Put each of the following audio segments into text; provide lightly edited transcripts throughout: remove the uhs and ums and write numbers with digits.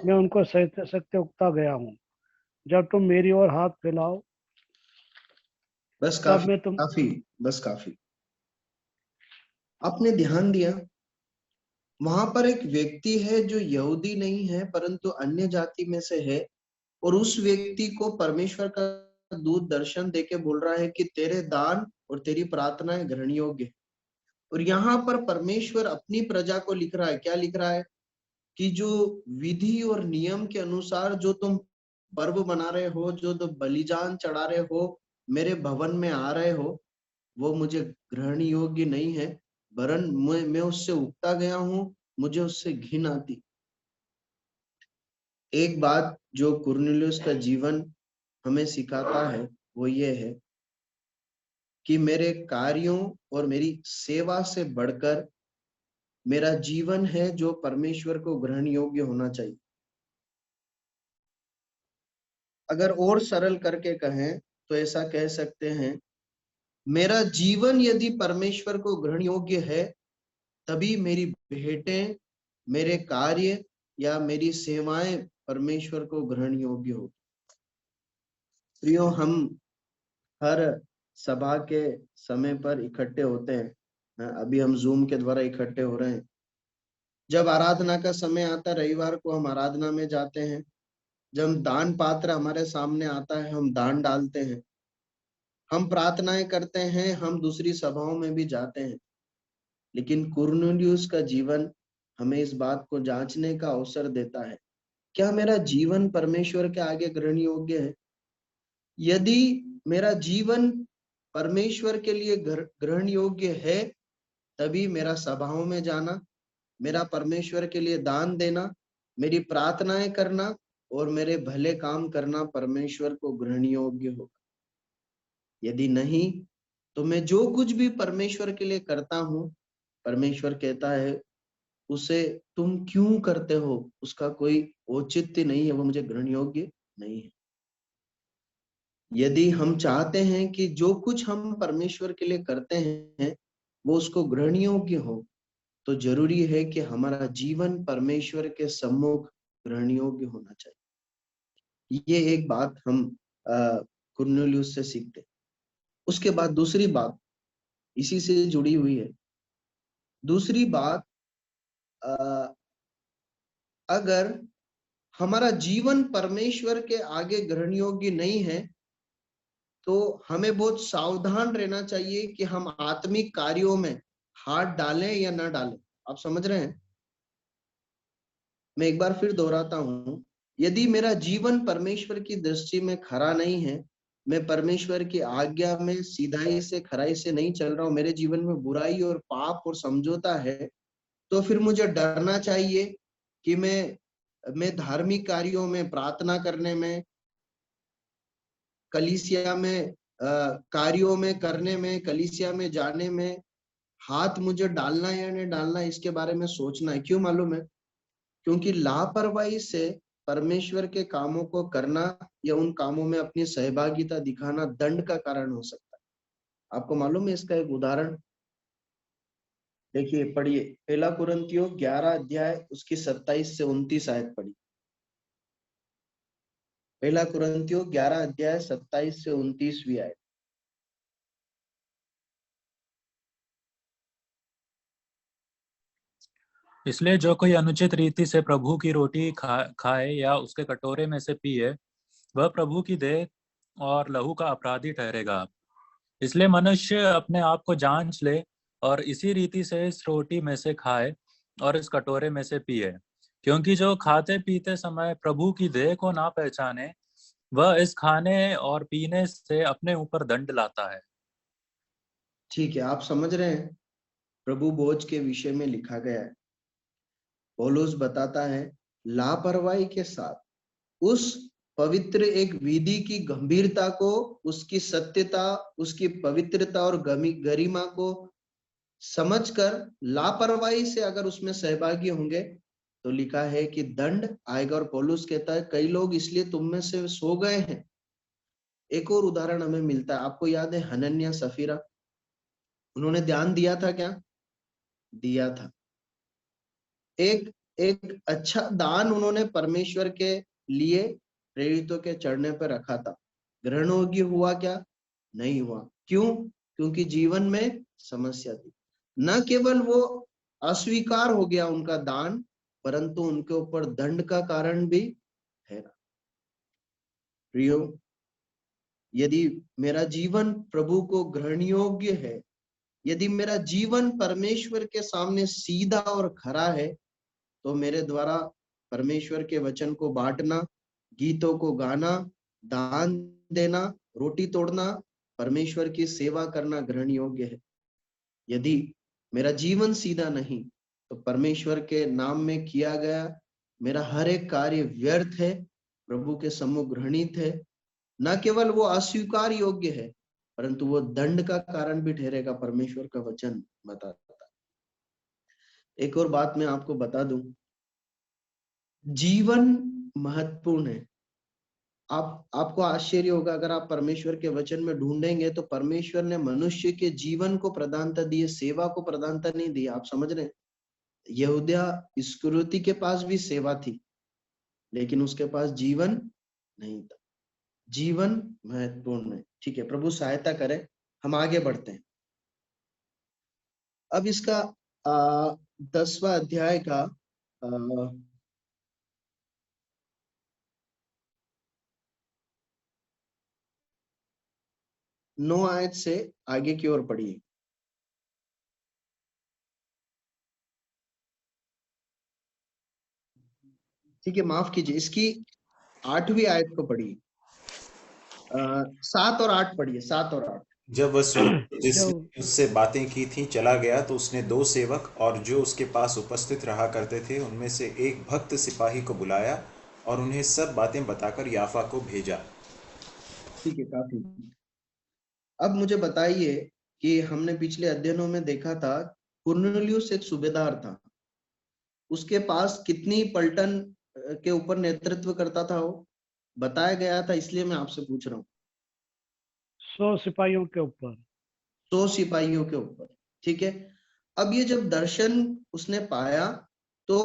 मैं उनको सत्य सत्य उगता गया हूँ। जब तुम मेरी ओर हाथ फैलाओ बस तब काफी, मैं तुम काफी, बस काफी। आपने ध्यान दिया, वहां पर एक व्यक्ति है जो यहूदी नहीं है परंतु अन्य जाति में से है, और उस व्यक्ति को परमेश्वर का दूत दर्शन देके बोल रहा है कि तेरे दान और तेरी प्रार्थनाएं ग्रहण योग्य है। और यहाँ पर परमेश्वर अपनी प्रजा को लिख रहा है, क्या लिख रहा है कि जो विधि और नियम के अनुसार जो तुम पर्व बना रहे हो, जो तो बलिदान चढ़ा रहे हो, मेरे भवन में आ रहे हो, वो मुझे ग्रहण योग्य नहीं है, वरन मैं उससे उगता गया हूँ, मुझे उससे घिन आती। एक बात जो कुरनेलियुस का जीवन हमें सिखाता है वो ये है कि मेरे कार्यों और मेरी सेवा से बढ़कर मेरा जीवन है जो परमेश्वर को ग्रहण योग्य होना चाहिए। अगर और सरल करके कहें तो ऐसा कह सकते हैं, मेरा जीवन यदि परमेश्वर को ग्रहण योग्य है, तभी मेरी भेंटें, मेरे कार्य या मेरी सेवाएं परमेश्वर को ग्रहण योग्य हो। प्रियो, हम हर सभा के समय पर इकट्ठे होते हैं। अभी हम जूम के द्वारा इकट्ठे हो रहे हैं। जब आराधना का समय आता है, रविवार को हम आराधना में जाते हैं। जब दान पात्र हमारे सामने आता है, हम दान डालते हैं, हम प्रार्थनाएं करते हैं, हम दूसरी सभाओं में भी जाते हैं। लेकिन कुरनेलियुस का जीवन हमें इस बात को जांचने का अवसर देता है, क्या मेरा जीवन परमेश्वर के आगे ग्रहण योग्य है? यदि मेरा जीवन परमेश्वर के लिए ग्रहण योग्य है, तभी मेरा सभाओं में जाना, मेरा परमेश्वर के लिए दान देना, मेरी प्रार्थनाएं करना और मेरे भले काम करना परमेश्वर को ग्रहण योग्य होगा। यदि नहीं, तो मैं जो कुछ भी परमेश्वर के लिए करता हूँ, परमेश्वर कहता है उसे तुम क्यों करते हो, उसका कोई औचित्य नहीं है, वो मुझे ग्रहण योग्य नहीं है। यदि हम चाहते हैं कि जो कुछ हम परमेश्वर के लिए करते हैं वो उसको ग्रहण योग्य हो, तो जरूरी है कि हमारा जीवन परमेश्वर के सम्मुख ग्रहण योग्य होना चाहिए। ये एक बात हम कुरनेलियुस से सीखते। उसके बाद दूसरी बात इसी से जुड़ी हुई है। दूसरी बात, अगर हमारा जीवन परमेश्वर के आगे ग्रहण योग्य नहीं है, तो हमें बहुत सावधान रहना चाहिए कि हम आत्मिक कार्यों में हाथ डालें या ना डालें। आप समझ रहे हैं? मैं एक बार फिर दोहराता हूं, यदि मेरा जीवन परमेश्वर की दृष्टि में खरा नहीं है, मैं परमेश्वर की आज्ञा में सीधाई से खराई से नहीं चल रहा हूं, मेरे जीवन में बुराई और पाप और समझौता है, तो फिर मुझे डरना चाहिए कि मैं धार्मिक कार्यों में, प्रार्थना करने में, कलीसिया में कार्यों में करने में, कलीसिया में जाने में हाथ मुझे डालना है या नहीं डालना, इसके बारे में सोचना है। क्यों मालूम है? क्योंकि लापरवाही से परमेश्वर के कामों को करना या उन कामों में अपनी सहभागिता दिखाना दंड का कारण हो सकता है। आपको मालूम है इसका एक उदाहरण? देखिए, पढ़िए, पहला कुरिन्थियों 11 अध्याय उसकी 27 से 29 आयत पढ़ी। पहला कुरिन्थियों 11 अध्याय 27 से 29वीं आयत। इसलिए जो कोई अनुचित रीति से प्रभु की रोटी खाए या उसके कटोरे में से पिए, वह प्रभु की देह और लहू का अपराधी ठहरेगा। इसलिए मनुष्य अपने आप को जांच ले और इसी रीति से इस रोटी में से खाए और इस कटोरे में से पिए। क्योंकि जो खाते पीते समय प्रभु की देह को ना पहचाने, वह इस खाने और पीने से अपने ऊपर दंड लाता है। ठीक है, आप समझ रहे हैं? प्रभु भोज के विषय में लिखा गया है। पौलुस बताता है लापरवाही के साथ उस पवित्र एक विधि की गंभीरता को, उसकी सत्यता, उसकी पवित्रता और गरिमा को समझकर लापरवाही से अगर उसमें सहभागी होंगे तो लिखा है कि दंड आएगा। और पौलुस कहता है कई लोग इसलिए तुम में से सो गए हैं। एक और उदाहरण हमें मिलता है, आपको याद है हनन्याह सफीरा? उन्होंने ध्यान दिया था क्या? दिया था। एक एक अच्छा दान उन्होंने परमेश्वर के लिए प्रेरितों के चढ़ने पर रखा था। ग्रहण योग्य हुआ क्या? नहीं हुआ। क्यों? क्योंकि जीवन में समस्या थी। न केवल वो अस्वीकार हो गया उनका दान, परंतु उनके ऊपर दंड का कारण भी है। प्रियो, यदि मेरा जीवन प्रभु को ग्रहण योग्य है, यदि मेरा जीवन परमेश्वर के सामने सीधा और खरा है, तो मेरे द्वारा परमेश्वर के वचन को बांटना, गीतों को गाना, दान देना, रोटी तोड़ना, परमेश्वर की सेवा करना ग्रहण योग्य है। यदि मेरा जीवन सीधा नहीं, तो परमेश्वर के नाम में किया गया मेरा हर एक कार्य व्यर्थ है, प्रभु के सम्मुख घृणित है। न केवल वो अस्वीकार योग्य है, परंतु वो दंड का कारण भी ठहरेगा, परमेश्वर का वचन बताता है। एक और बात मैं आपको बता दूं, जीवन महत्वपूर्ण है। आपको आश्चर्य होगा अगर आप परमेश्वर के वचन में ढूंढेंगे तो परमेश्वर ने मनुष्य के जीवन को प्रधानता दी है, सेवा को प्रधानता नहीं दी। आप समझ रहे हैं? यहूदा इस्करियोती के पास भी सेवा थी, लेकिन उसके पास जीवन नहीं था। जीवन महत्वपूर्ण है। ठीक है, प्रभु सहायता करे, हम आगे बढ़ते हैं। अब इसका 10वां अध्याय का 9 आयत से आगे की ओर पढ़िए। ठीक है, माफ कीजिए, इसकी 8वीं आयत को पढ़िए। 7 और 8 पढ़िए, 7 और 8। जब वह स्वर्गदूत जिसने जब उससे बातें की थी चला गया, तो उसने 2 सेवक और जो उसके पास उपस्थित रहा करते थे उनमें से एक भक्त सिपाही को बुलाया और उन्हें सब बातें बताकर याफा को भेजा। ठीक है, काफी। अब मुझे बताइए कि हमने पिछले अध्ययनों में देखा था कुरनेलियुस एक सूबेदार था, उसके पास कितनी पलटन के ऊपर नेतृत्व करता था वो बताया गया था, इसलिए मैं आपसे पूछ रहा हूँ। 100 सिपाहियों के ऊपर। 100 सिपाहियों के ऊपर। ठीक है, अब ये जब दर्शन उसने पाया तो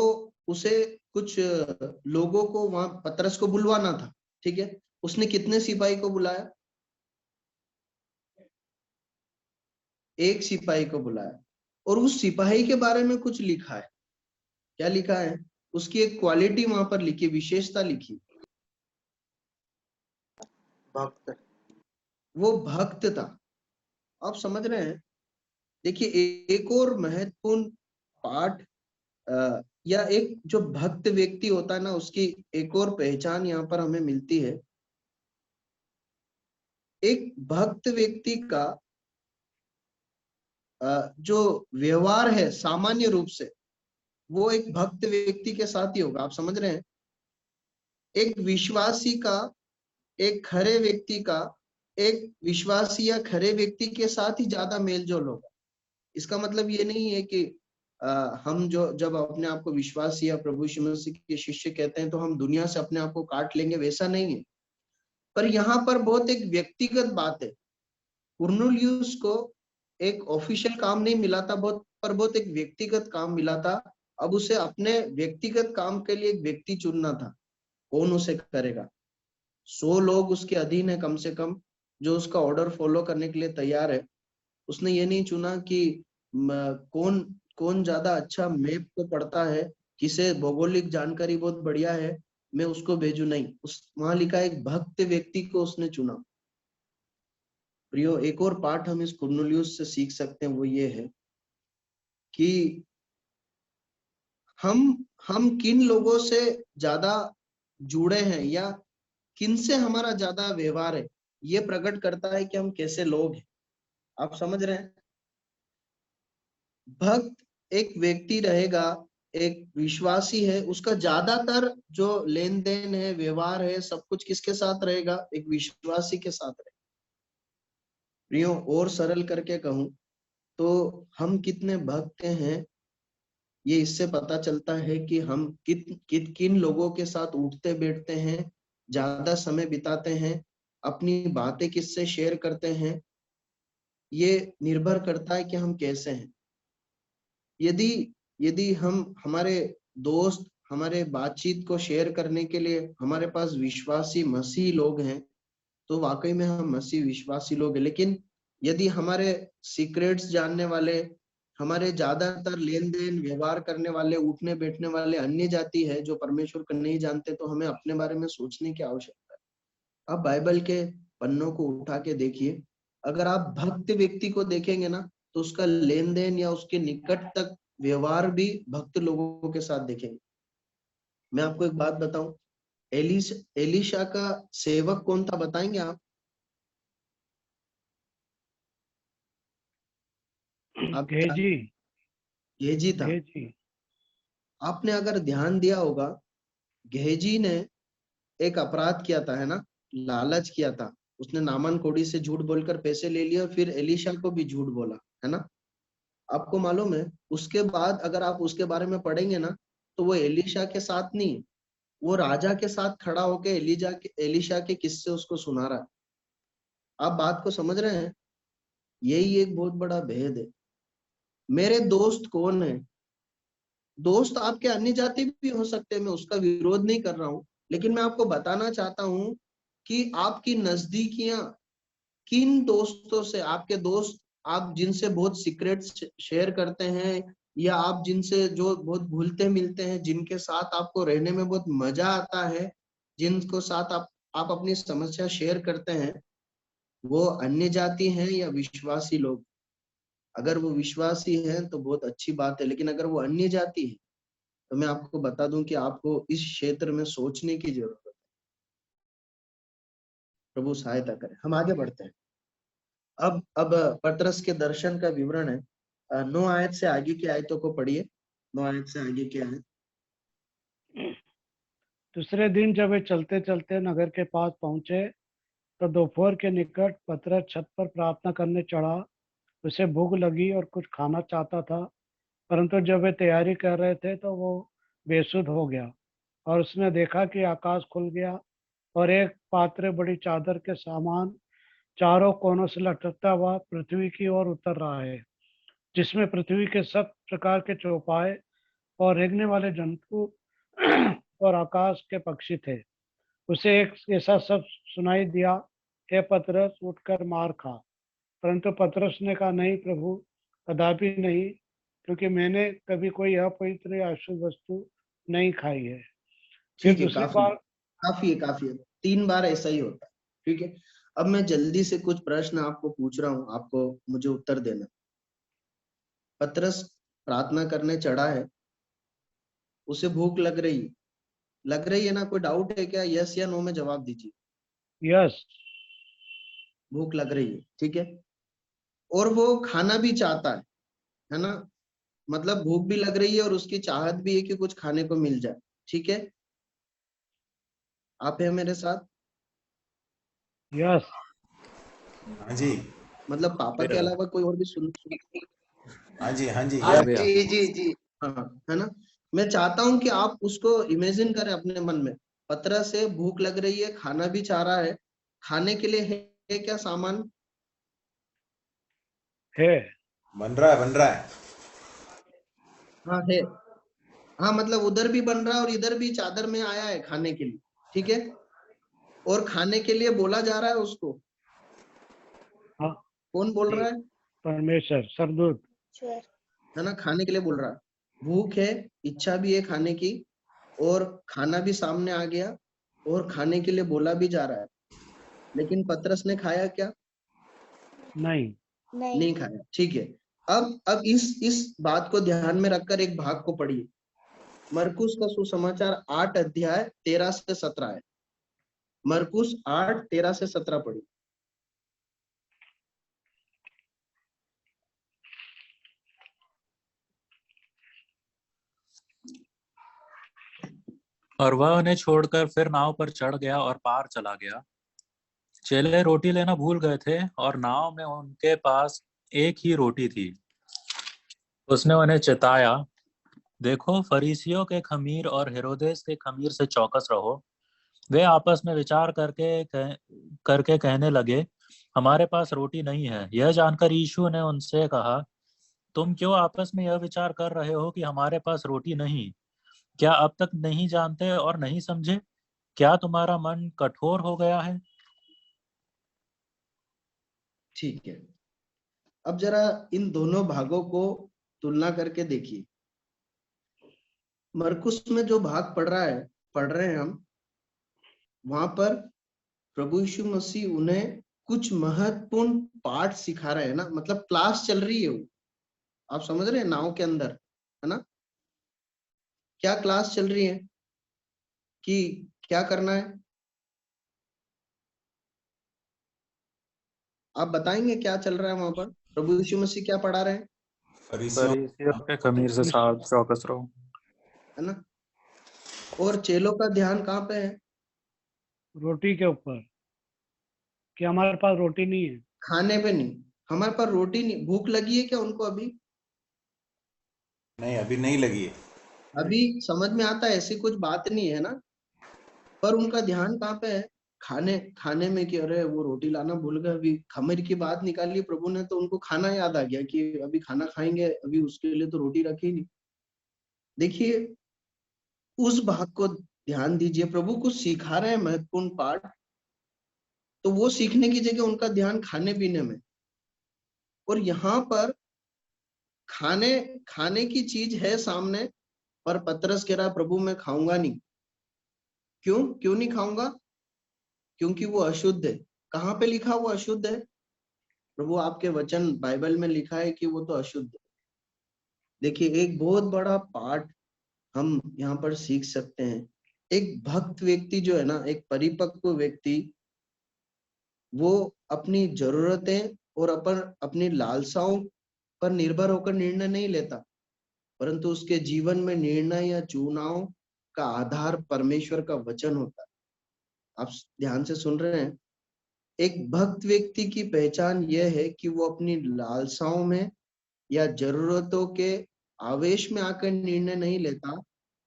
उसे कुछ लोगों को वहां पतरस को बुलवाना था। ठीक है, उसने कितने सिपाही को बुलाया? एक सिपाही को बुलाया, और उस सिपाही के बारे में कुछ लिखा है। क्या लिखा है? उसकी एक क्वालिटी वहां पर लिखी, विशेषता लिखी, भक्त। वो भक्त था। आप समझ रहे हैं? देखिए, एक और महत्वपूर्ण पाठ या एक जो भक्त व्यक्ति होता है ना, उसकी एक और पहचान यहाँ पर हमें मिलती है। एक भक्त व्यक्ति का जो व्यवहार है सामान्य रूप से, वो एक भक्त व्यक्ति के साथ ही होगा। आप समझ रहे हैं? एक विश्वासी का, एक खरे व्यक्ति का, एक विश्वासी या खरे व्यक्ति के साथ ही ज्यादा मेल जोल होगा। इसका मतलब ये नहीं है कि हम जब अपने आप को विश्वासी या प्रभु यीशु मसीह के शिष्य कहते हैं तो हम दुनिया से अपने आप को काट लेंगे, वैसा नहीं है। पर यहाँ पर बहुत एक व्यक्तिगत बात है। कुरनेलियुस को एक ऑफिशियल काम नहीं मिला था, बहुत एक व्यक्तिगत काम मिला था। अब उसे अपने व्यक्तिगत काम के लिए एक व्यक्ति चुनना था। कौन उसे करेगा? 100 लोग उसके अधीन है कम से कम, जो उसका ऑर्डर फॉलो करने के लिए तैयार है। उसने ये नहीं चुना कि कौन कौन ज्यादा अच्छा मैप को पढ़ता है, किसे भौगोलिक जानकारी बहुत बढ़िया है, मैं उसको भेजू। नहीं, वहां लिखा एक भक्त व्यक्ति को उसने चुना। प्रियो, एक और पाठ हम इस कुरनेलियुस से सीख सकते हैं, वो ये है कि हम किन लोगों से ज्यादा जुड़े हैं या किन से हमारा ज्यादा व्यवहार है, ये प्रकट करता है कि हम कैसे लोग हैं। आप समझ रहे हैं? भक्त एक व्यक्ति रहेगा, एक विश्वासी है, उसका ज्यादातर जो लेन देन है, व्यवहार है, सब कुछ किसके साथ रहेगा? एक विश्वासी के साथ रहेगा। प्रियो, और सरल करके कहूं तो हम कितने भक्त हैं, ये इससे पता चलता है कि हम किन लोगों के साथ उठते बैठते हैं, ज्यादा समय बिताते हैं, अपनी बातें किससे शेयर करते हैं। ये निर्भर करता है कि हम कैसे हैं। यदि हम हमारे दोस्त, हमारे बातचीत को शेयर करने के लिए हमारे पास विश्वासी मसीह लोग हैं, तो वाकई में हम मसीह विश्वासी लोग हैं। लेकिन यदि हमारे सीक्रेट्स जानने वाले, हमारे ज्यादातर लेन देन व्यवहार करने वाले, उठने बैठने वाले अन्य जाति है जो परमेश्वर को नहीं जानते, तो हमें अपने बारे में सोचने की आवश्यकता है। आप बाइबल के पन्नों को उठा के देखिए, अगर आप भक्त व्यक्ति को देखेंगे ना, तो उसका लेन देन या उसके निकट तक व्यवहार भी भक्त लोगों के साथ देखेंगे। मैं आपको एक बात बताऊं, एलीशा का सेवक कौन था, बताएंगे आप? गेजी। गेहजी था। गेजी। आपने अगर ध्यान दिया होगा, गेहजी ने एक अपराध किया था, है ना, लालच किया था। उसने नामान कोड़ी से झूठ बोलकर पैसे ले लिए और फिर एलीशा को भी झूठ बोला, है ना। आपको मालूम है, उसके बाद अगर आप उसके बारे में पढ़ेंगे ना, तो वो एलीशा के साथ नहीं, वो राजा के साथ खड़ा होकर एलीशा के किस्से उसको सुना रहा है। आप बात को समझ रहे हैं? यही एक बहुत बड़ा भेद है। मेरे दोस्त कौन है? दोस्त आपके अन्य जाति भी हो सकते हैं, मैं उसका विरोध नहीं कर रहा हूं, लेकिन मैं आपको बताना चाहता हूं कि आपकी नजदीकियां किन दोस्तों से, आपके दोस्त आप जिनसे बहुत सीक्रेट शेयर करते हैं, या आप जिनसे जो बहुत घुलते मिलते हैं, जिनके साथ आपको रहने में बहुत मजा आता है, जिनको साथ आप अपनी समस्या शेयर करते हैं, वो अन्य जाति हैं या विश्वासी लोग? अगर वो विश्वासी हैं तो बहुत अच्छी बात है, लेकिन अगर वो अन्य जाति है तो मैं आपको बता दूं कि आपको इस क्षेत्र में सोचने की जरूरत है। प्रभु सहायता करे। हम आगे बढ़ते हैं। अब पतरस के दर्शन का विवरण है। 9 आयत से आगे की आयतों को पढ़िए। 9 आयत से आगे की आयत। दूसरे दिन जब वे चलते चलते नगर के पास पहुंचे, तो दोपहर के निकट पतरस छत पर प्रार्थना करने चढ़ा। उसे भूख लगी और कुछ खाना चाहता था, परंतु जब वे तैयारी कर रहे थे तो वो बेसुध हो गया, और उसने देखा कि आकाश खुल गया और एक पात्र बड़ी चादर के समान चारों कोनों से लटकता हुआ पृथ्वी की ओर उतर रहा है, जिसमें पृथ्वी के सब प्रकार के चौपाए और रेंगने वाले जंतु और आकाश के पक्षी थे। उसे एक ऐसा सब सुनाई दिया, हे पतरस, उठकर मार खा। परंतु पतरस ने कहा, नहीं प्रभु, कदापि नहीं, क्योंकि मैंने कभी कोई अपवित्र या अशुद्ध वस्तु नहीं खाई है। फिर ठीक है, दूसरी काफी बार काफी है, काफी है। 3 बार ऐसा ही होता है। ठीक है, अब मैं जल्दी से कुछ प्रश्न आपको पूछ रहा हूँ, आपको मुझे उत्तर देना। पतरस प्रार्थना करने चढ़ा है, उसे भूख लग रही है ना? कोई डाउट है क्या? यस या नो में जवाब दीजिए। यस। भूख लग रही है, ठीक है, और वो खाना भी चाहता है ना? मतलब भूख भी लग रही है और उसकी चाहत भी है कि कुछ खाने को मिल जाए। ठीक है, आप है मेरे साथ? यस। हाँ जी। मतलब पापा के अलावा कोई और भी सुन? हाँ जी, हाँ जी। हाँ भैया। जी जी जी, हाँ, है ना? मैं चाहता हूं कि आप उसको इमेजिन करें अपने मन में। पतरस से भूख लग रही है, खाना भी चाह रहा है। खाने के लिए है क्या सामान? है। बन रहा है, बन रहा है। हाँ है। हाँ, मतलब उधर भी बन रहा है और इधर भी चादर में आया है खाने के लिए। ठीक है, और खाने के लिए बोला जा रहा है उसको। हाँ, कौन बोल रहा है? परमेश्वर, सरदूत। है ना, खाने के लिए बोल रहा है। भूख है, इच्छा भी है खाने की, और खाना भी सामने आ गया, और खाने के लिए बोला भी जा रहा है। लेकिन पतरस ने खाया क्या? नहीं। नहीं खाया। ठीक है, अब इस बात को ध्यान में रखकर एक भाग को पढ़िए। मरकुस का सुसमाचार 8 अध्याय 13 से 17 है। मरकुस 8 13 से 17 पढ़िए। और वह उन्हें छोड़कर फिर नाव पर चढ़ गया और पार चला गया। चेले रोटी लेना भूल गए थे और नाव में उनके पास एक ही रोटी थी। उसने उन्हें चिताया, देखो, फरीसियों के खमीर और हेरोदेस के खमीर से चौकस रहो। वे आपस में विचार करके कहने लगे, हमारे पास रोटी नहीं है। यह जानकर यीशु ने उनसे कहा, तुम क्यों आपस में यह विचार कर रहे हो कि हमारे पास रोटी नहीं? क्या अब तक नहीं जानते और नहीं समझे? क्या तुम्हारा मन कठोर हो गया है? ठीक है, अब जरा इन दोनों भागों को तुलना करके देखिए। मरकुस में जो भाग पढ़ रहे हैं हम, वहां पर प्रभु यीशु मसीह उन्हें कुछ महत्वपूर्ण पाठ सिखा रहे हैं ना, मतलब क्लास चल रही है वो, आप समझ रहे हैं, नाव के अंदर, है ना? क्या क्लास चल रही है कि क्या करना है? आप बताएंगे क्या चल रहा है वहां पर? प्रभु यीशु मसीह क्या पढ़ा रहे हैं, फरीसियों के खमीर से साथ चौकस रहो। है ना? और चेलों का ध्यान कहाँ पे है? रोटी के ऊपर, कि हमारे पास रोटी नहीं है। खाने पे नहीं, हमारे पास रोटी नहीं। भूख लगी है क्या उनको अभी? नहीं, अभी नहीं लगी है। अभी समझ में आता है, ऐसी कुछ बात नहीं है ना, पर उनका ध्यान कहाँ पे है? खाने खाने में, कि अरे वो रोटी लाना भूल गए। अभी खमीर की बात निकाली प्रभु ने तो उनको खाना याद आ गया कि अभी खाना खाएंगे, अभी उसके लिए तो रोटी रखी नहीं। देखिए, उस भाग को ध्यान दीजिए, प्रभु कुछ सिखा रहे हैं महत्वपूर्ण पाठ, तो वो सीखने की जगह उनका ध्यान खाने पीने में। और यहाँ पर खाने खाने की चीज है सामने, पर पतरस कह रहा प्रभु मैं खाऊंगा नहीं। क्यों नहीं खाऊंगा? क्योंकि वो अशुद्ध है। कहाँ पे लिखा वो अशुद्ध है? प्रभु आपके वचन बाइबल में लिखा है कि वो तो अशुद्ध है। देखिए, एक बहुत बड़ा पाठ हम यहाँ पर सीख सकते हैं। एक भक्त व्यक्ति जो है ना, एक परिपक्व व्यक्ति, वो अपनी जरूरतें और अपनी लालसाओं पर निर्भर होकर निर्णय नहीं लेता, परंतु उसके जीवन में निर्णय या चुनाव का आधार परमेश्वर का वचन होता है। आप ध्यान से सुन रहे हैं? एक भक्त व्यक्ति की पहचान यह है कि वो अपनी लालसाओं में या जरूरतों के आवेश में आकर निर्णय नहीं लेता,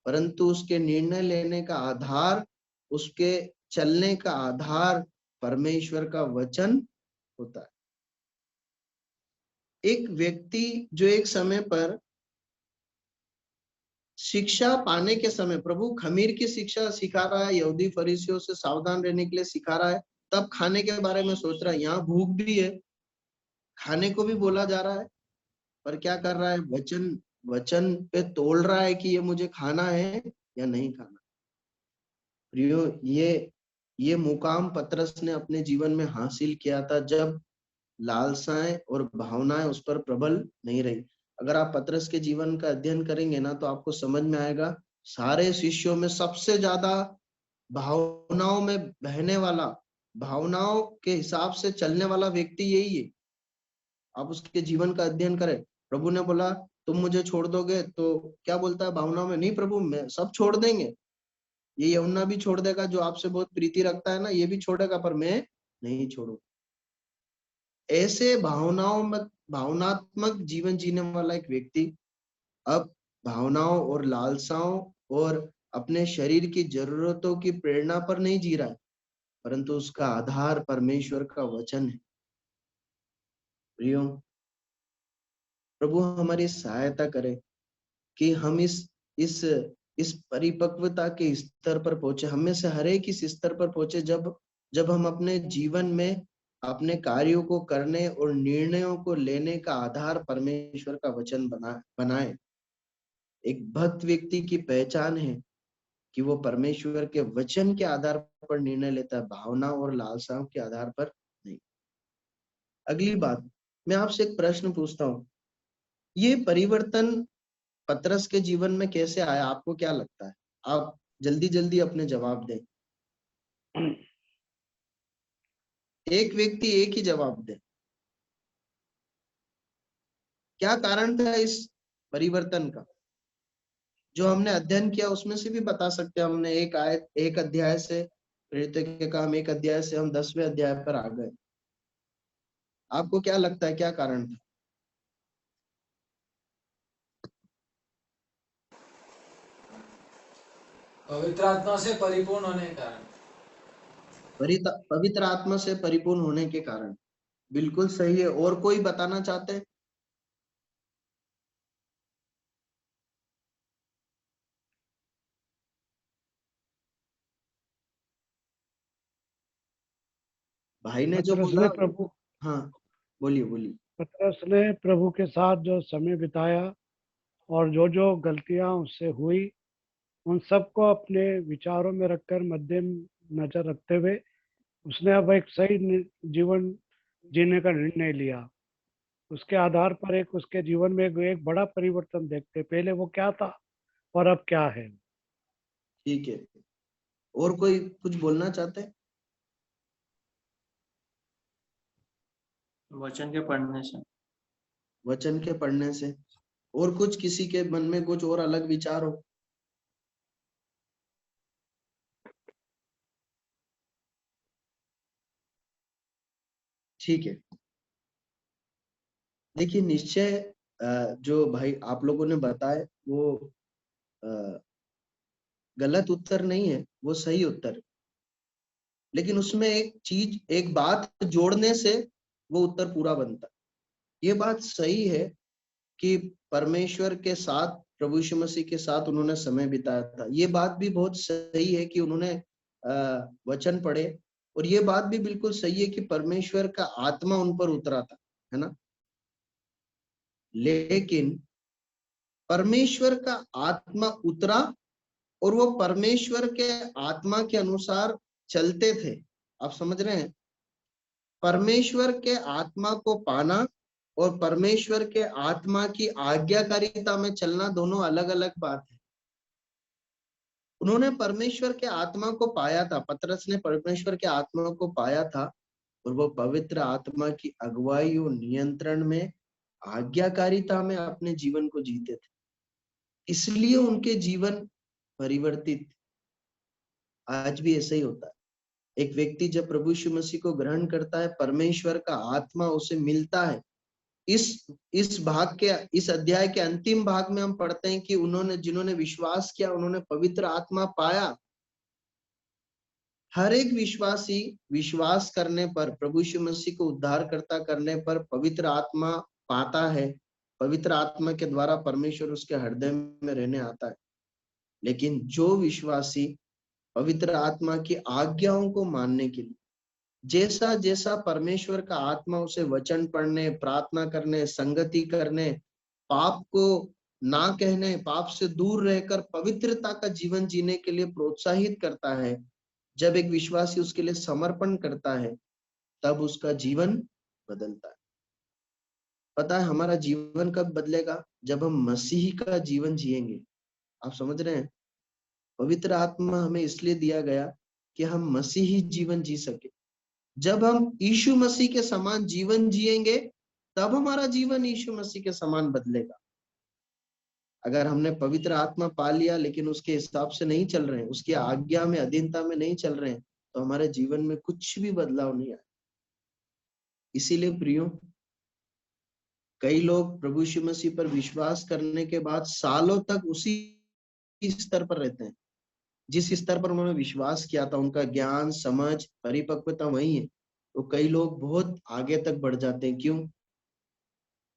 परंतु उसके निर्णय लेने का आधार, उसके चलने का आधार परमेश्वर का वचन होता है। एक व्यक्ति जो एक समय पर शिक्षा पाने के समय, प्रभु खमीर की शिक्षा सिखा रहा है, यहूदी फरीसियों से सावधान रहने के लिए सिखा रहा है, तब खाने के बारे में सोच रहा है। यहाँ भूख भी है, खाने को भी बोला जा रहा है, पर क्या कर रहा है? वचन वचन पे तोल रहा है कि ये मुझे खाना है या नहीं खाना। प्रियो, ये मुकाम पतरस ने अपने जीवन में हासिल किया था जब लालसाएं और भावनाएं उस पर प्रबल नहीं रही। अगर आप पतरस के जीवन का अध्ययन करेंगे ना, तो आपको समझ में आएगा, सारे शिष्यों में सबसे ज्यादा भावनाओं में बहने वाला, भावनाओं के हिसाब से चलने वाला व्यक्ति यही है। आप उसके जीवन का अध्ययन करें। प्रभु ने बोला तुम मुझे छोड़ दोगे, तो क्या बोलता है भावनाओं में? नहीं प्रभु, मैं सब छोड़ देंगे, ये यमुना भी छोड़ देगा जो आपसे बहुत प्रीति रखता है ना, ये भी छोड़ेगा, पर मैं नहीं छोड़ू। ऐसे भावनात्मक जीवन जीने वाला एक व्यक्ति अब भावनाओं और लालसाओं और अपने शरीर की जरूरतों की प्रेरणा पर नहीं जी रहा है, परंतु उसका आधार परमेश्वर का वचन है। प्रियो, प्रभु हमारी सहायता करे कि हम इस इस परिपक्वता के स्तर पर पहुंचे। हमें से हर एक इस स्तर पर पहुंचे जब हम अपने जीवन में अपने कार्यों को करने और निर्णयों को लेने का आधार परमेश्वर का वचन बनाए। एक भक्त व्यक्ति की पहचान है कि वो परमेश्वर के वचन के आधार पर निर्णय लेता है, भावना और लालसाओं के आधार पर नहीं। अगली बात, मैं आपसे एक प्रश्न पूछता हूँ, ये परिवर्तन पतरस के जीवन में कैसे आया? आपको क्या लगता है? आप जल्दी जल्दी अपने जवाब दें। एक व्यक्ति एक ही जवाब दे। क्या कारण था इस परिवर्तन का? जो हमने अध्ययन किया उसमें से भी बता सकते हैं। हमने एक अध्याय से, प्रेरितों के काम 1 अध्याय से हम 10वें अध्याय पर आ गए। आपको क्या लगता है क्या कारण था? पवित्र आत्मा से परिपूर्ण होने के कारण। पवित्र आत्मा से परिपूर्ण होने के कारण, बिल्कुल सही है। और कोई बताना चाहते हैं? भाई ने जो पतरस बोला, ने प्रभु हाँ बोलिए बोलिए। पतरस ने प्रभु के साथ जो समय बिताया और जो जो गलतियां उससे हुई, उन सबको अपने विचारों में रखकर मद्दे नजर रखते हुए उसने अब एक सही जीवन जीने का निर्णय लिया। उसके आधार पर एक उसके जीवन में एक बड़ा परिवर्तन देखते, पहले वो क्या था और अब क्या है। ठीक है, और कोई कुछ बोलना चाहते हैं? वचन के पढ़ने से। वचन के पढ़ने से। और कुछ किसी के मन में कुछ और अलग विचार हो? ठीक है, देखिए निश्चय जो भाई आप लोगों ने बताया वो गलत उत्तर नहीं है, वो सही उत्तर है। लेकिन उसमें एक चीज, एक बात जोड़ने से वो उत्तर पूरा बनता है। ये बात सही है कि परमेश्वर के साथ, प्रभु यीशु मसीह के साथ उन्होंने समय बिताया था। ये बात भी बहुत सही है कि उन्होंने वचन पढ़े, और ये बात भी बिल्कुल सही है कि परमेश्वर का आत्मा उन पर उतरा था, है ना। लेकिन परमेश्वर का आत्मा उतरा और वो परमेश्वर के आत्मा के अनुसार चलते थे। आप समझ रहे हैं? परमेश्वर के आत्मा को पाना और परमेश्वर के आत्मा की आज्ञाकारिता में चलना दोनों अलग अलग बात है। उन्होंने परमेश्वर के आत्मा को पाया था, पतरस ने परमेश्वर के आत्मा को पाया था, और वो पवित्र आत्मा की अगुवाई और नियंत्रण में, आज्ञाकारिता में अपने जीवन को जीते थे, इसलिए उनके जीवन परिवर्तित। आज भी ऐसा ही होता है। एक व्यक्ति जब प्रभु यीशु मसीह को ग्रहण करता है, परमेश्वर का आत्मा उसे मिलता है। इस भाग के, इस अध्याय के अंतिम भाग में हम पढ़ते हैं कि उन्होंने, जिन्होंने विश्वास किया, उन्होंने पवित्र आत्मा पाया। हर एक विश्वासी विश्वास करने पर, प्रभु यीशु मसीह को उद्धारकर्ता करने पर पवित्र आत्मा पाता है। पवित्र आत्मा के द्वारा परमेश्वर उसके हृदय में रहने आता है। लेकिन जो विश्वासी पवित्र आत्मा की आज्ञाओं को मानने के लिए, जैसा जैसा परमेश्वर का आत्मा उसे वचन पढ़ने, प्रार्थना करने, संगति करने, पाप को ना कहने, पाप से दूर रहकर पवित्रता का जीवन जीने के लिए प्रोत्साहित करता है, जब एक विश्वासी उसके लिए समर्पण करता है, तब उसका जीवन बदलता है। पता है हमारा जीवन कब बदलेगा? जब हम मसीह का जीवन जिएंगे। आप समझ रहे हैं? पवित्र आत्मा हमें इसलिए दिया गया कि हम मसीही जीवन जी सके। जब हम यीशु मसीह के समान जीवन जिएंगे, तब हमारा जीवन यीशु मसीह के समान बदलेगा। अगर हमने पवित्र आत्मा पा लिया लेकिन उसके हिसाब से नहीं चल रहे हैं, उसकी आज्ञा में, अधीनता में नहीं चल रहे हैं, तो हमारे जीवन में कुछ भी बदलाव नहीं आया। इसीलिए प्रियो, कई लोग प्रभु यीशु मसीह पर विश्वास करने के बाद सालों तक उसी स्तर पर रहते हैं, जिस स्तर पर उन्होंने विश्वास किया था। उनका ज्ञान, समझ, परिपक्वता वही है। तो कई लोग बहुत आगे तक बढ़ जाते हैं। क्यों?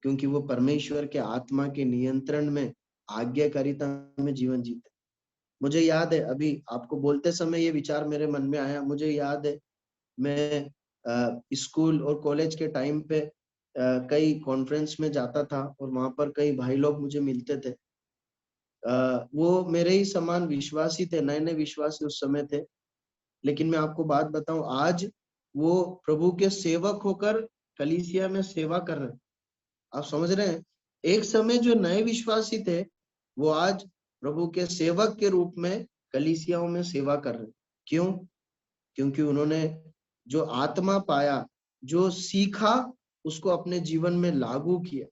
क्योंकि वो परमेश्वर के आत्मा के नियंत्रण में, आज्ञाकारिता में जीवन जीते। मुझे याद है, अभी आपको बोलते समय ये विचार मेरे मन में आया। मुझे याद है, मैं स्कूल और कॉलेज के टाइम पे कई कॉन्फ्रेंस में जाता था, और वहां पर कई भाई लोग मुझे मिलते थे। वो मेरे ही समान विश्वासी थे, नए नए विश्वासी उस समय थे। लेकिन मैं आपको बात बताऊं, आज वो प्रभु के सेवक होकर कलीसिया में सेवा कर रहे हैं। आप समझ रहे हैं? एक समय जो नए विश्वासी थे, वो आज प्रभु के सेवक के रूप में कलीसियाओं में सेवा कर रहे हैं। क्यों? क्योंकि उन्होंने जो आत्मा पाया, जो सीखा, उसको अपने जीवन में लागू किया।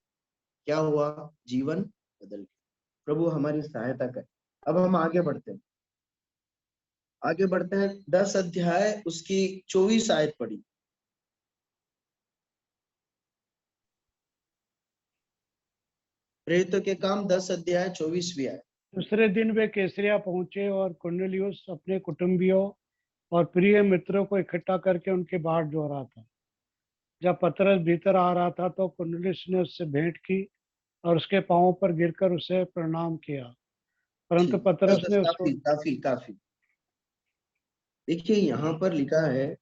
क्या हुआ? जीवन बदल गया। प्रभु हमारी सहायता करे। अब हम आगे बढ़ते हैं। 10 अध्याय उसकी 24 आयत पढ़ी। प्रेरितों के काम 10 अध्याय 24वीं आयत। दूसरे दिन वे कैसरिया पहुंचे और कुरनेलियुस अपने कुटुंबियों और प्रिय मित्रों को इकट्ठा करके उनके बाट जो रहा था। जब पतरस भीतर आ रहा था तो कुरनेलियुस ने उससे भेंट की और उसके पांवों पर गिरकर उसे प्रणाम किया, परंतु ठीक, पतरस बस ने उसको काफी काफी काफी। देखिए यहाँ पर लिखा है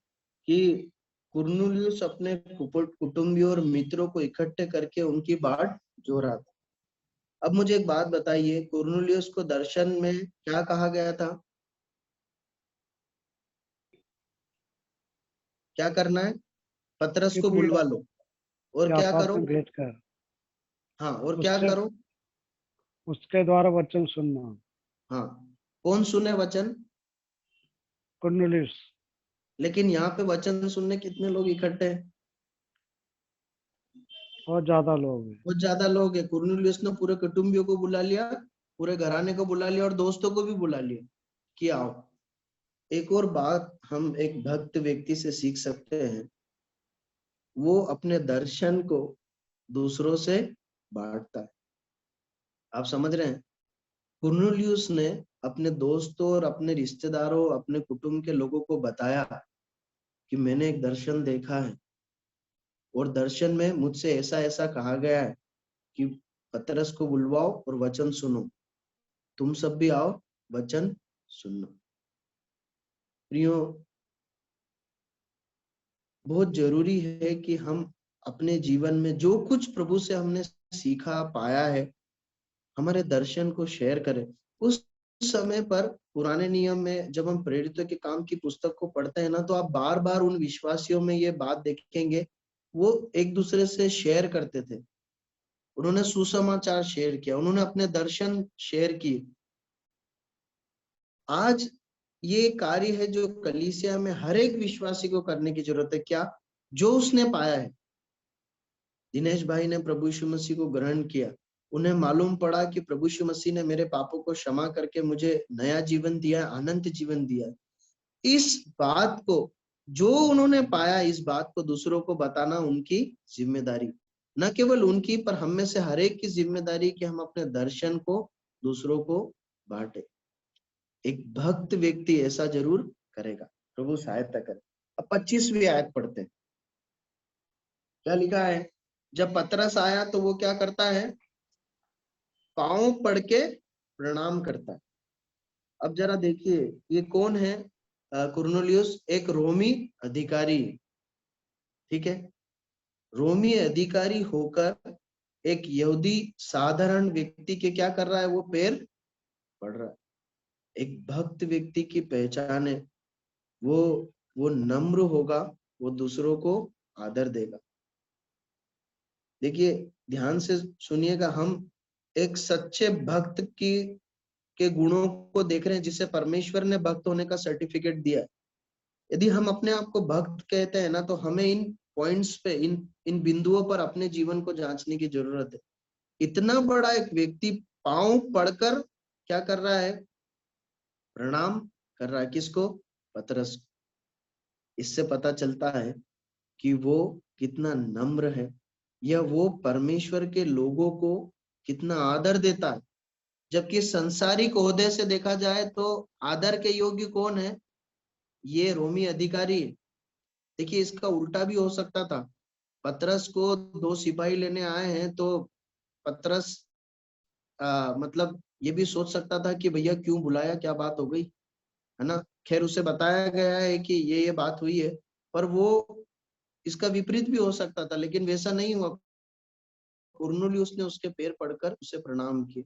कि कुर्नेलियुस अपने कुटुंबियों और मित्रों को इकट्ठे करके उनकी बाट जो रहा था। अब मुझे एक बात बताइए, कुर्नेलियुस को दर्शन में क्या कहा गया था? क्या करना है? पतरस कि को तू बुलवा लो और क्या आपात करो? में भेंट कर, हाँ, और क्या उससे करो? उसके द्वारा वचन सुनना। हाँ, कौन सुने वचन? कुर्नेलियुस। लेकिन यहाँ पे वचन सुनने कितने लोग इकट्ठे हैं? बहुत ज्यादा लोग हैं। बहुत ज्यादा लोग हैं। कुर्नेलियुस ने पूरे कुटुंबियों को बुला लिया, पूरे घराने को बुला लिया और दोस्तों को भी बुला लिया कि आओ। एक और बात हम एक भक्त व्यक्ति से सीख सकते हैं, वो अपने दर्शन को दूसरों से बांटता है। आप समझ रहे हैं? कुर्नेलियुस ने अपने दोस्तों और अपने रिश्तेदारों, अपने कुटुंब के लोगों को बताया कि मैंने एक दर्शन देखा है और दर्शन में मुझसे ऐसा ऐसा कहा गया है कि पतरस को बुलवाओ और वचन सुनो, तुम सब भी आओ वचन सुनो। प्रियो, बहुत जरूरी है कि हम अपने जीवन में जो कुछ प्रभु से हमने सीखा पाया है, हमारे दर्शन को शेयर करें। उस समय पर पुराने नियम में जब हम प्रेरितों के काम की पुस्तक को पढ़ते हैं ना, तो आप बार बार उन विश्वासियों में ये बात देखेंगे, वो एक दूसरे से शेयर करते थे। उन्होंने सुसमाचार शेयर किया, उन्होंने अपने दर्शन शेयर किए। आज ये कार्य है जो कलीसिया में हर एक विश्वासी को करने की जरूरत है। क्या? जो उसने पाया है। दिनेश भाई ने प्रभु यीशु मसीह को ग्रहण किया, उन्हें मालूम पड़ा कि प्रभु यीशु मसीह ने मेरे पापों को क्षमा करके मुझे नया जीवन दिया, अनंत जीवन दिया। इस बात को, जो उन्होंने पाया, इस बात को दूसरों को बताना उनकी जिम्मेदारी, न केवल उनकी पर हम में से हर एक की जिम्मेदारी कि हम अपने दर्शन को दूसरों को बांटे। एक भक्त व्यक्ति ऐसा जरूर करेगा। प्रभु सहायता करे। अब 25वीं आयत पढ़ते हैं। क्या लिखा है? जब पतरस आया तो वो क्या करता है? पांव पड़ के प्रणाम करता है। अब जरा देखिए, ये कौन है? कुर्नेलियुस एक रोमी अधिकारी, ठीक है। रोमी अधिकारी होकर एक यहूदी साधारण व्यक्ति के क्या कर रहा है? वो पैर पड़ रहा है। एक भक्त व्यक्ति की पहचान है, वो नम्र होगा, वो दूसरों को आदर देगा। देखिए, ध्यान से सुनिएगा, हम एक सच्चे भक्त के गुणों को देख रहे हैं, जिसे परमेश्वर ने भक्त होने का सर्टिफिकेट दिया है। यदि हम अपने आप को भक्त कहते हैं ना, तो हमें इन पॉइंट्स पे, इन बिंदुओं पर अपने जीवन को जांचने की जरूरत है। इतना बड़ा एक व्यक्ति पांव पड़कर क्या कर रहा है? प्रणाम कर रहा है। किसको? पतरस। इससे पता चलता है कि वो कितना नम्र है, या वो परमेश्वर के लोगों को कितना आदर देता है। जबकि संसारिक ओहदे से देखा जाए तो आदर के योग्य कौन है? ये रोमी अधिकारी। देखिए, इसका उल्टा भी हो सकता था। पतरस को 2 सिपाही लेने आए हैं, तो पतरस मतलब ये भी सोच सकता था कि भैया क्यों बुलाया, क्या बात हो गई, है ना। खैर, उसे बताया गया है कि ये बात हुई है, पर वो इसका विपरीत भी हो सकता था, लेकिन वैसा नहीं हुआ। कुर्नेलियुस ने उसके पैर पड़कर उसे प्रणाम किया।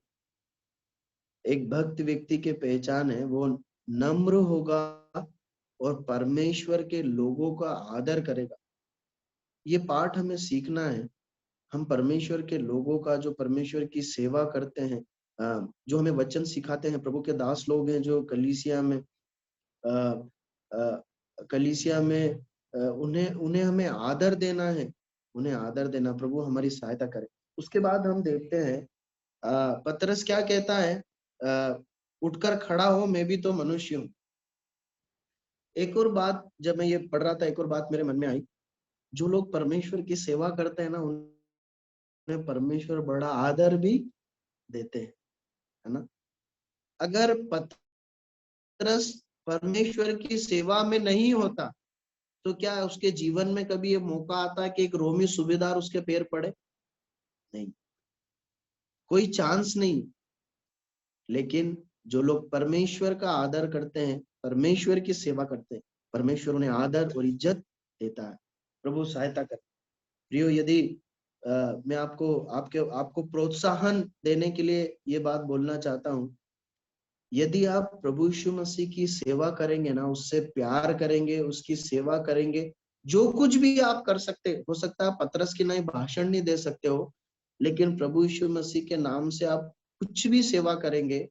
एक भक्त व्यक्ति के पहचान है, वो नम्र होगा और परमेश्वर के लोगों का आदर करेगा। ये पाठ हमें सीखना है। हम परमेश्वर के लोगों का, जो परमेश्वर की सेवा करते हैं, जो हमें वचन सिखाते हैं, प्रभु के दास लोग हैं जो कलीसिया में उन्हें उन्हें हमें आदर देना है, उन्हें आदर देना। प्रभु हमारी सहायता करे। उसके बाद हम देखते हैं पतरस क्या कहता है? उठकर खड़ा हो, मैं भी तो मनुष्य हूँ। एक और बात, जब मैं ये पढ़ रहा था, एक और बात मेरे मन में आई। जो लोग परमेश्वर की सेवा करते हैं ना, उन्हें परमेश्वर बड़ा आदर भी देते हैं, है ना। अगर पतरस परमेश्वर की सेवा में नहीं होता, तो क्या उसके जीवन में कभी ये मौका आता कि एक रोमी सूबेदार उसके पैर पड़े? नहीं, कोई चांस नहीं। लेकिन जो लोग परमेश्वर का आदर करते हैं, परमेश्वर की सेवा करते हैं, परमेश्वर उन्हें आदर और इज्जत देता है। प्रभु सहायता करे। प्रियो, यदि मैं आपको प्रोत्साहन देने के लिए ये बात बोलना चाहता हूँ, यदि आप प्रभु यीशु मसीह की सेवा करेंगे ना, उससे प्यार करेंगे, उसकी सेवा करेंगे, जो कुछ भी आप कर सकते, हो सकता है पतरस की नहीं भाषण नहीं दे सकते हो, लेकिन प्रभु यीशु मसीह के नाम से आप कुछ भी सेवा करेंगे,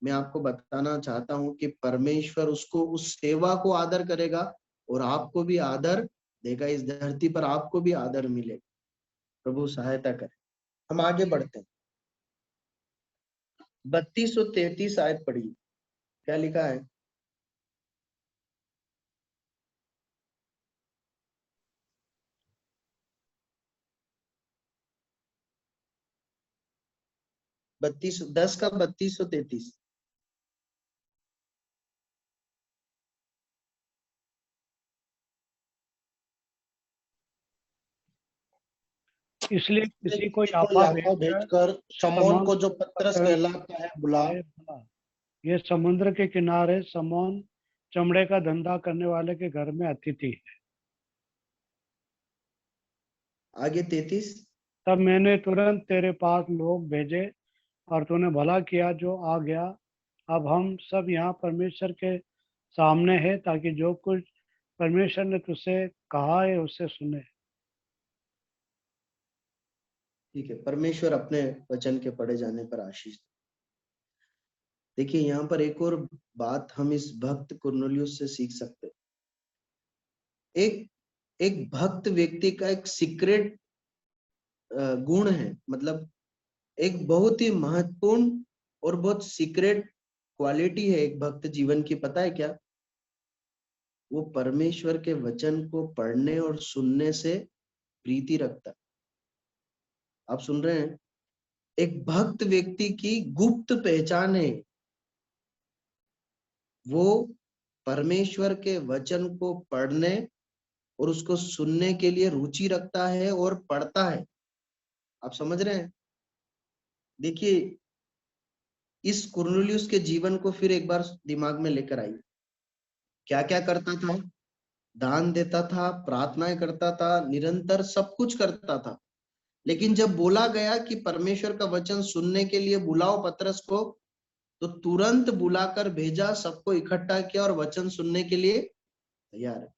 मैं आपको बताना चाहता हूं कि परमेश्वर उसको, उस सेवा को आदर करेगा और आपको भी आदर देगा। इस धरती पर आपको भी आदर मिलेगा। प्रभु सहायता करे। हम आगे बढ़ते हैं। 32 और 33 आयत पढ़िए, क्या लिखा है? बत्तीस 10 का 32 और 33। इसलिए किसी को को याफा याफा भेजकर शमौन को, जो पतरस कहलाता है, बुला। ये समुद्र के किनारे शमौन चमड़े का धंधा करने वाले के घर में अतिथि है। आगे 33। तब मैंने तुरंत तेरे पास लोग भेजे और तूने भला किया जो आ गया। अब हम सब यहाँ परमेश्वर के सामने है, ताकि जो कुछ परमेश्वर ने तुझसे कहा है उससे सुने। ठीक है, परमेश्वर अपने वचन के पढ़े जाने पर आशीष। देखिए, यहाँ पर एक और बात हम इस भक्त कुरनेलियुस से सीख सकते। एक भक्त व्यक्ति का एक सीक्रेट गुण है, मतलब एक बहुत ही महत्वपूर्ण और बहुत सीक्रेट क्वालिटी है एक भक्त जीवन की। पता है क्या? वो परमेश्वर के वचन को पढ़ने और सुनने से प्रीति रखता है। आप सुन रहे हैं? एक भक्त व्यक्ति की गुप्त पहचान है, वो परमेश्वर के वचन को पढ़ने और उसको सुनने के लिए रुचि रखता है और पढ़ता है। आप समझ रहे हैं? देखिए, इस कुरनेलियुस के जीवन को फिर एक बार दिमाग में लेकर आइए। क्या क्या करता था? दान देता था, प्रार्थनाएं करता था, निरंतर सब कुछ करता था। लेकिन जब बोला गया कि परमेश्वर का वचन सुनने के लिए बुलाओ पतरस को, तो तुरंत बुलाकर भेजा, सबको इकट्ठा किया और वचन सुनने के लिए तैयार है।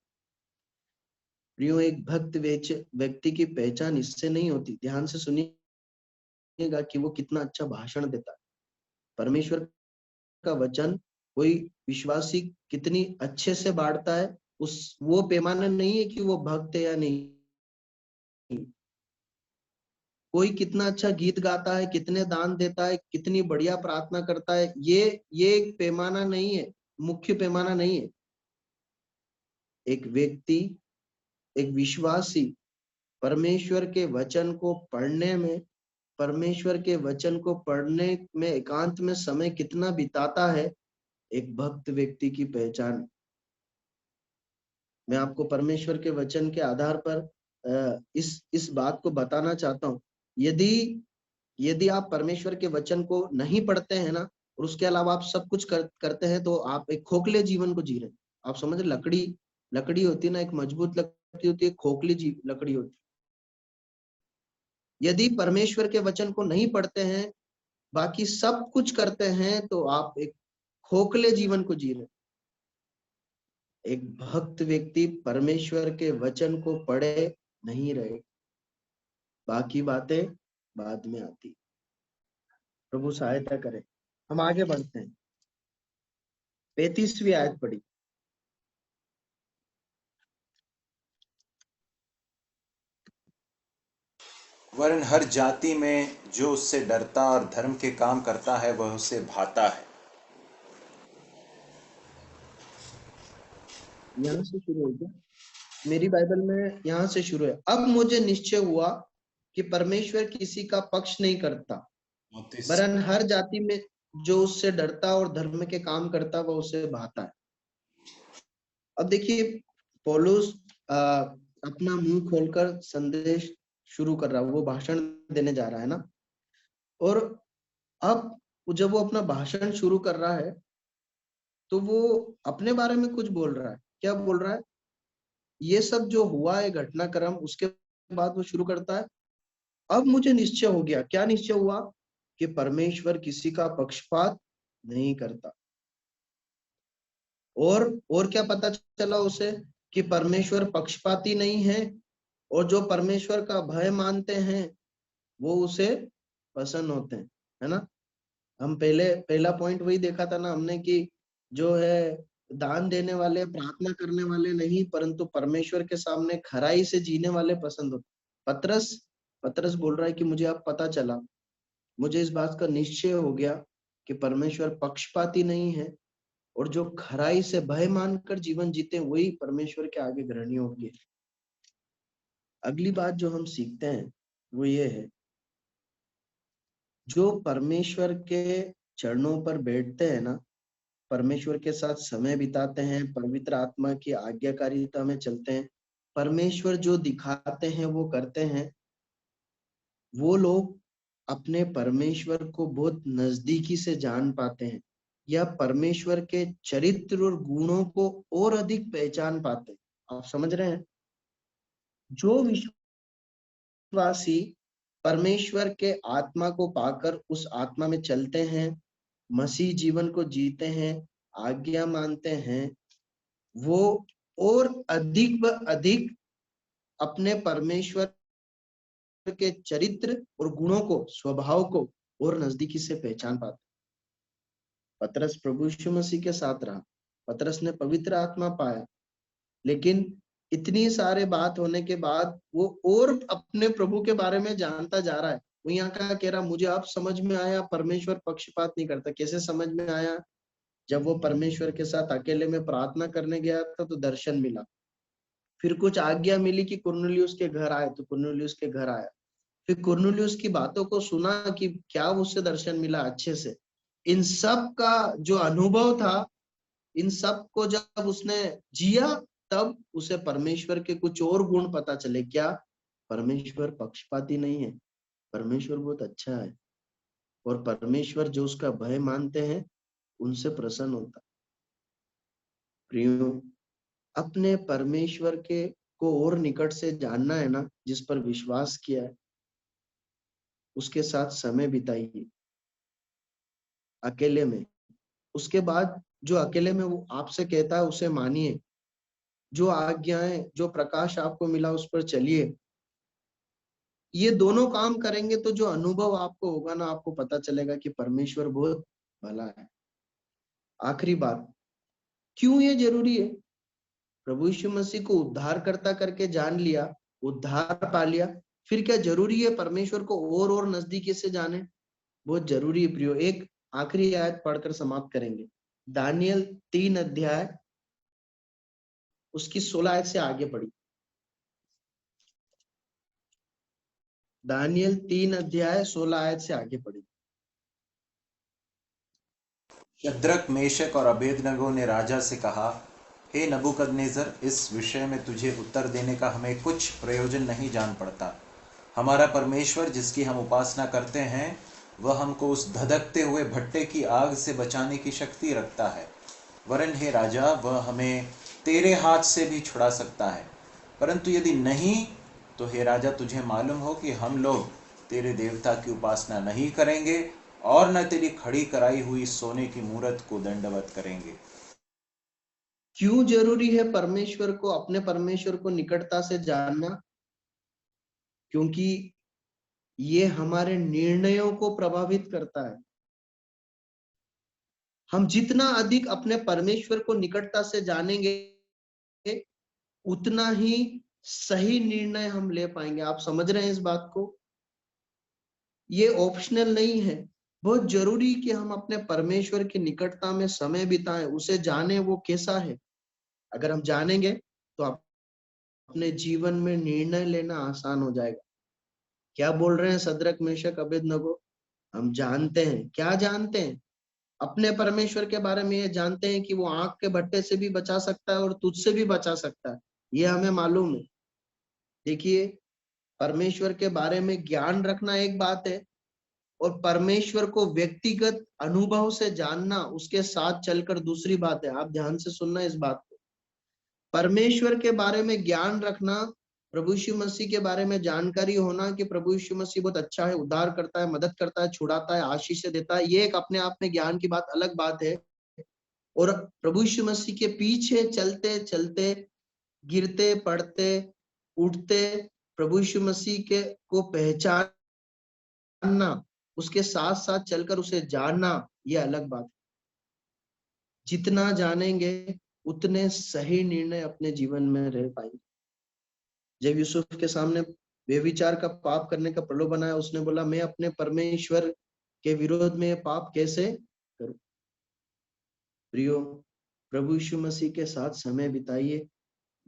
प्रियो, एक भक्त व्यक्ति की पहचान इससे नहीं होती। ध्यान से सुनिएगा कि वो कितना अच्छा भाषण देता है। परमेश्वर का वचन कोई विश्वासी कितनी अच्छे से बांटता है, वो पैमाना नहीं है कि वो भक्त है या नहीं। कोई कितना अच्छा गीत गाता है, कितने दान देता है, कितनी बढ़िया प्रार्थना करता है, ये एक पैमाना नहीं है, मुख्य पैमाना नहीं है। एक व्यक्ति, एक विश्वासी परमेश्वर के वचन को पढ़ने में, परमेश्वर के वचन को पढ़ने में एकांत में समय कितना बिताता है, एक भक्त व्यक्ति की पहचान। मैं आपको परमेश्वर के वचन के आधार पर इस बात को बताना चाहता हूँ। यदि आप परमेश्वर के वचन को नहीं पढ़ते हैं ना, और उसके अलावा आप सब कुछ करते हैं, तो आप एक खोखले जीवन को जी रहे हैं। आप समझ, लकड़ी होती है ना, एक मजबूत लकड़ी होती है, खोखली लकड़ी होती है। यदि परमेश्वर के वचन को नहीं पढ़ते हैं, बाकी सब कुछ करते हैं, तो आप एक खोखले जीवन को जी रहे हैं। एक भक्त व्यक्ति परमेश्वर के वचन को पढ़े नहीं रहे, बाकी बातें बाद में आती। प्रभु सहायता करे। हम आगे बढ़ते हैं। 35वीं आयत पढ़ी। वरन हर जाति में जो उससे डरता और धर्म के काम करता है, वह उसे भाता है। यहाँ से शुरू हो गया, मेरी बाइबल में यहाँ से शुरू है। अब मुझे निश्चय हुआ कि परमेश्वर किसी का पक्ष नहीं करता, वरन हर जाति में जो उससे डरता और धर्म के काम करता, वह उसे भाता है। अब देखिए, पौलुस अपना मुंह खोलकर संदेश शुरू कर रहा है, वो भाषण देने जा रहा है ना। और अब जब वो अपना भाषण शुरू कर रहा है, तो वो अपने बारे में कुछ बोल रहा है। क्या बोल रहा है? ये सब जो हुआ है घटनाक्रम, उसके बाद वो शुरू करता है, अब मुझे निश्चय हो गया। क्या निश्चय हुआ? कि परमेश्वर किसी का पक्षपात नहीं करता। और क्या पता चला उसे? कि परमेश्वर पक्षपाती नहीं है, और जो परमेश्वर का भय मानते हैं वो उसे पसंद होते हैं, है ना। हम पहला पॉइंट वही देखा था ना हमने, कि जो है दान देने वाले, प्रार्थना करने वाले नहीं, परंतु परमेश्वर के सामने खराई से जीने वाले पसंद होते। पतरस बोल रहा है कि मुझे अब पता चला, मुझे इस बात का निश्चय हो गया कि परमेश्वर पक्षपाती नहीं है, और जो खराई से भय मानकर जीवन जीते वही परमेश्वर के आगे ग्रहणीय होंगे। अगली बात जो हम सीखते हैं वो ये है, जो परमेश्वर के चरणों पर बैठते हैं ना, परमेश्वर के साथ समय बिताते हैं, पवित्र आत्मा की आज्ञाकारिता में चलते हैं, परमेश्वर जो दिखाते हैं वो करते हैं, वो लोग अपने परमेश्वर को बहुत नजदीकी से जान पाते हैं, या परमेश्वर के चरित्र और गुणों को और अधिक पहचान पाते हैं। आप समझ रहे हैं? जो विश्वासी परमेश्वर के आत्मा को पाकर उस आत्मा में चलते हैं, मसीह जीवन को जीते हैं, आज्ञा मानते हैं, वो और अधिक व अधिक अपने परमेश्वर के चरित्र और गुणों को, स्वभाव को और नजदीकी से पहचान पाते। पतरस प्रभु यीशु मसीह के साथ रहा, पतरस ने पवित्र आत्मा पाया, लेकिन इतनी सारे बात होने के बाद वो और अपने प्रभु के बारे में जानता जा रहा है। वो यहाँ का कह रहा, मुझे अब समझ में आया परमेश्वर पक्षपात नहीं करता। कैसे समझ में आया? जब वो परमेश्वर के साथ अकेले में प्रार्थना करने गया था तो दर्शन मिला, फिर कुछ आज्ञा मिली कि कुरनेलियुस के घर आए, तो कुरनेलियुस के घर आया, फिर कुरनेलियुस की बातों को सुना कि क्या उससे दर्शन मिला अच्छे से। इन सब का जो अनुभव था, इन सब को जब उसने जिया, तब उसे परमेश्वर के कुछ और गुण पता चले। क्या? परमेश्वर पक्षपाती नहीं है, परमेश्वर बहुत अच्छा है, और परमेश्वर जो उसका भय मानते हैं उनसे प्रसन्न होता। प्रियो, अपने परमेश्वर के को और निकट से जानना है ना, जिस पर विश्वास किया है, उसके साथ समय बिताइए अकेले में। उसके बाद जो अकेले में वो आपसे कहता है उसे मानिए, जो आज्ञाएं, जो प्रकाश आपको मिला उस पर चलिए। ये दोनों काम करेंगे तो जो अनुभव आपको होगा ना, आपको पता चलेगा कि परमेश्वर बहुत भला है। आखिरी बात, क्यों ये जरूरी है? प्रभु यीशु मसीह को उद्धारकर्ता करके जान लिया, उद्धार पा लिया, फिर क्या जरूरी है परमेश्वर को और नजदीकी से जाने? बहुत जरूरी है प्रियो। एक आखिरी आयत पढ़कर समाप्त करेंगे। दानियल 3 अध्याय उसकी 16 आयत से आगे पढ़ी। दानियल 3 अध्याय 16 आयत से आगे पढ़ी। शद्रक, मेशक और अबेदनगो ने राजा से कहा, हे नबूकदनेस्सर, इस विषय में तुझे उत्तर देने का हमें कुछ प्रयोजन नहीं जान पड़ता। हमारा परमेश्वर जिसकी हम उपासना करते हैं, वह हमको उस धधकते हुए भट्टे की आग से बचाने की शक्ति रखता है। वरन हे राजा, वह हमें तेरे हाथ से भी छुड़ा सकता है। परंतु यदि नहीं, तो हे राजा, तुझे मालूम हो कि हम लोग तेरे देवता की उपासना नहीं करेंगे और न तेरी खड़ी कराई हुई सोने की मूरत को दंडवत करेंगे। क्यों जरूरी है परमेश्वर को, अपने परमेश्वर को निकटता से जानना? क्योंकि ये हमारे निर्णयों को प्रभावित करता है। हम जितना अधिक अपने परमेश्वर को निकटता से जानेंगे, उतना ही सही निर्णय हम ले पाएंगे। आप समझ रहे हैं इस बात को? ये ऑप्शनल नहीं है, बहुत जरूरी कि हम अपने परमेश्वर की निकटता में समय बिताएं, उसे जाने वो कैसा है। अगर हम जानेंगे तो अपने जीवन में निर्णय लेना आसान हो जाएगा। क्या बोल रहे हैं शद्रक, मेशक, अबेदनगो? हम जानते हैं। क्या जानते हैं? अपने परमेश्वर के बारे में ये जानते हैं कि वो आंख के भट्टे से भी बचा सकता है और तुझसे भी बचा सकता है, ये हमें मालूम है। देखिए, परमेश्वर के बारे में ज्ञान रखना एक बात है, और परमेश्वर को व्यक्तिगत अनुभव से जानना, उसके साथ चलकर दूसरी बात है। आप ध्यान से सुनना इस बात को। परमेश्वर के बारे में ज्ञान रखना, प्रभु यीशु मसीह के बारे में जानकारी होना कि प्रभु यीशु मसीह बहुत अच्छा है, उद्धार करता है, मदद करता है, छुड़ाता है, आशीष देता है, ये एक अपने आप में ज्ञान की बात अलग बात है। और प्रभु यीशु मसीह के पीछे चलते चलते, गिरते पड़ते उठते, प्रभु यीशु मसीह के को पहचानना, उसके साथ साथ चलकर उसे जानना, ये अलग बात है। जितना जानेंगे उतने सही निर्णय अपने जीवन में रह पाएंगे। जब यूसुफ के सामने व्यभिचार का पाप करने का प्रलोभन आया, उसने बोला मैं अपने परमेश्वर के विरोध में पाप कैसे करूं। प्रियो, प्रभु यीशु मसीह के साथ समय बिताइए,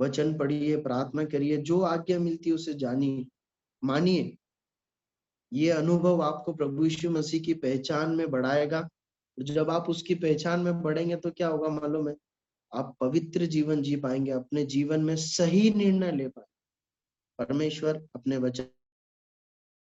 वचन पढ़िए, प्रार्थना करिए, जो आज्ञा मिलती है उसे जानिए, मानिए। ये अनुभव आपको प्रभु यीशु मसीह की पहचान में बढ़ाएगा। जब आप उसकी पहचान में बढ़ेंगे तो क्या होगा मालूम है? आप पवित्र जीवन जी पाएंगे, अपने जीवन में सही निर्णय ले पाएंगे। परमेश्वर अपने वचन